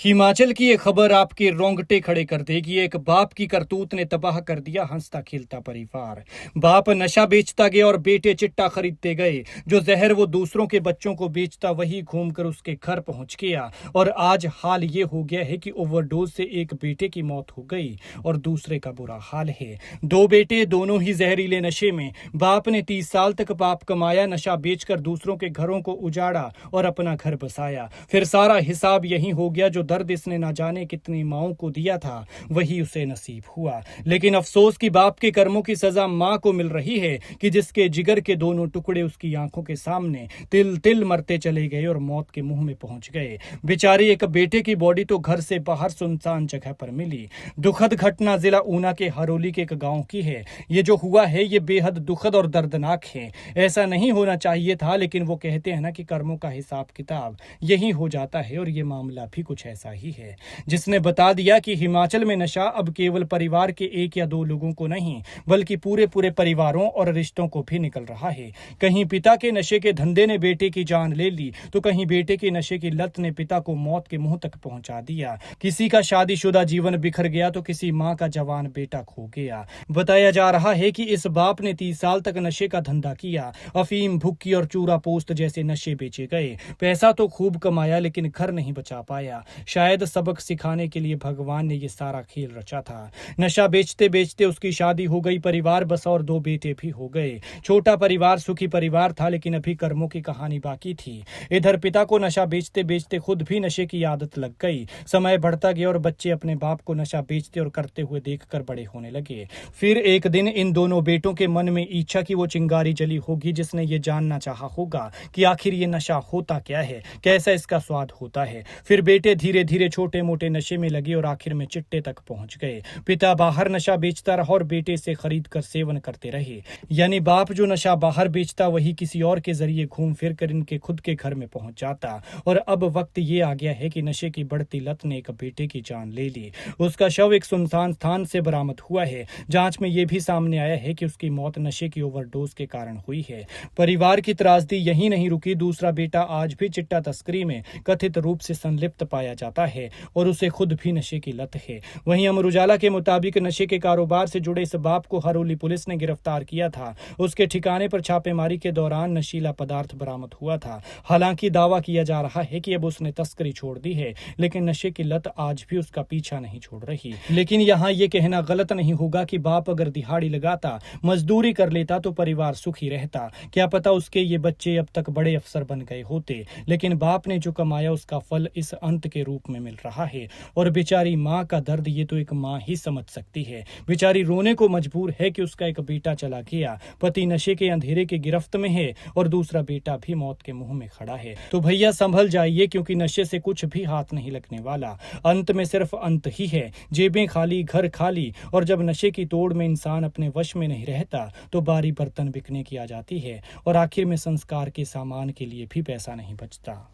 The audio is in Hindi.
हिमाचल की ये खबर आपके रोंगटे खड़े कर देगी। एक बाप की करतूत ने तबाह कर दिया हंसता खेलता परिवार। बाप नशा बेचता गया और बेटे चिट्टा खरीदते गए। जो जहर वो दूसरों के बच्चों को बेचता वही घूमकर उसके घर पहुंच गया। और आज हाल ये हो गया है कि ओवरडोज से एक बेटे की मौत हो गई और दूसरे का बुरा हाल है। दो बेटे, दोनों ही जहरीले नशे में। बाप ने 30 साल तक पाप कमाया, नशा बेचकर दूसरों के घरों को उजाड़ा और अपना घर बसाया। फिर सारा हिसाब यही हो गया। जो दर्द इसने ना जाने कितनी माओं को दिया था वही उसे नसीब हुआ। लेकिन अफसोस कि बाप के कर्मों की सजा मां को मिल रही है कि जिसके जिगर के दोनों टुकड़े उसकी आंखों के सामने तिल तिल मरते चले गए और मौत के मुंह में पहुंच गए। बेचारी एक बेटे की बॉडी तो घर से बाहर सुनसान जगह पर मिली। दुखद घटना जिला ऊना के हरोली के एक गांव की है। ये जो हुआ है ये बेहद दुखद और दर्दनाक है। ऐसा नहीं होना चाहिए था, लेकिन वो कहते हैं ना कि कर्मों का हिसाब किताब यही हो जाता है। और ये मामला भी कुछ ऐसा ही है, जिसने बता दिया कि हिमाचल में नशा अब केवल परिवार के एक या दो लोगों को नहीं बल्कि पूरे पूरे परिवारों और रिश्तों को भी निकल रहा है। कहीं पिता के नशे के धंधे ने बेटे की जान ले ली तो कहीं बेटे के नशे की लत ने पिता को मौत के मुंह तक पहुंचा दिया। किसी का शादीशुदा जीवन बिखर गया तो किसी मां का जवान बेटा खो गया। बताया जा रहा है कि इस बाप ने 30 साल तक नशे का धंधा किया। अफीम, भुक्की और चूरा पोस्त जैसे नशे बेचे गए। पैसा तो खूब कमाया लेकिन घर नहीं बचा पाया। शायद सबक सिखाने के लिए भगवान ने ये सारा खेल रचा था। नशा बेचते बेचते उसकी शादी हो गई, परिवार बसा और दो बेटे भी हो गए। छोटा परिवार सुखी परिवार था, लेकिन अभी कर्मों की कहानी बाकी थी। इधर पिता को नशा बेचते बेचते खुद भी नशे की आदत लग गई। समय बढ़ता गया और बच्चे अपने बाप को नशा बेचते और करते हुए देखकर बड़े होने लगे। फिर एक दिन इन दोनों बेटों के मन में इच्छा की वो चिंगारी जली होगी जिसने ये जानना चाहा होगा कि आखिर ये नशा होता क्या है, कैसा इसका स्वाद होता है। फिर बेटे धीरे धीरे छोटे मोटे नशे में लगे और आखिर में चिट्टे तक पहुंच गए। पिता बाहर नशा बेचता रहा और बेटे से खरीद कर सेवन करते रहे। यानी बाप जो नशा बाहर बेचता वही किसी और के जरिए घूम फिर कर इनके खुद के घर में पहुंच जाता। और अब वक्त ये आ गया है कि नशे की बढ़ती लत ने एक बेटे की जान ले ली। उसका शव एक सुनसान स्थान से बरामद हुआ है। जांच में यह भी सामने आया है कि उसकी मौत नशे की ओवरडोज के कारण हुई है। परिवार की त्रासदी यही नहीं रुकी। दूसरा बेटा आज भी चिट्टा तस्करी में कथित रूप से संलिप्त पाया जाता है और उसे खुद भी नशे की लत है। वहीं अमर उजाला के मुताबिक नशे के कारोबार से जुड़े इस बाप को हरोली पुलिस ने गिरफ्तार किया था। उसके ठिकाने पर छापेमारी के दौरान नशीला पदार्थ बरामद हुआ था। हालांकि दावा किया जा रहा है कि अब उसने तस्करी छोड़ दी है, लेकिन नशे की लत आज भी उसका पीछा नहीं छोड़ रही। लेकिन यहाँ ये कहना गलत नहीं होगा कि बाप अगर दिहाड़ी लगाता, मजदूरी कर लेता तो परिवार सुखी रहता। क्या पता उसके ये बच्चे अब तक बड़े अफसर बन गए होते। लेकिन बाप ने जो कमाया उसका फल इस अंत के रूप में मिल रहा है। और बेचारी माँ का दर्द ये तो एक माँ ही समझ सकती है। बेचारी रोने को मजबूर है कि उसका एक बेटा चला गया। पति नशे के अंधेरे की गिरफ्त में है और दूसरा बेटा भी मौत के मुंह में खड़ा है। तो भैया संभल जाइए, क्योंकि नशे से कुछ भी हाथ नहीं लगने वाला। अंत में सिर्फ अंत ही है। जेबें खाली, घर खाली। और जब नशे की तोड़ में इंसान अपने वश में नहीं रहता तो बारी बर्तन बिकने की आ जाती है और आखिर में संस्कार के सामान के लिए भी पैसा नहीं बचता।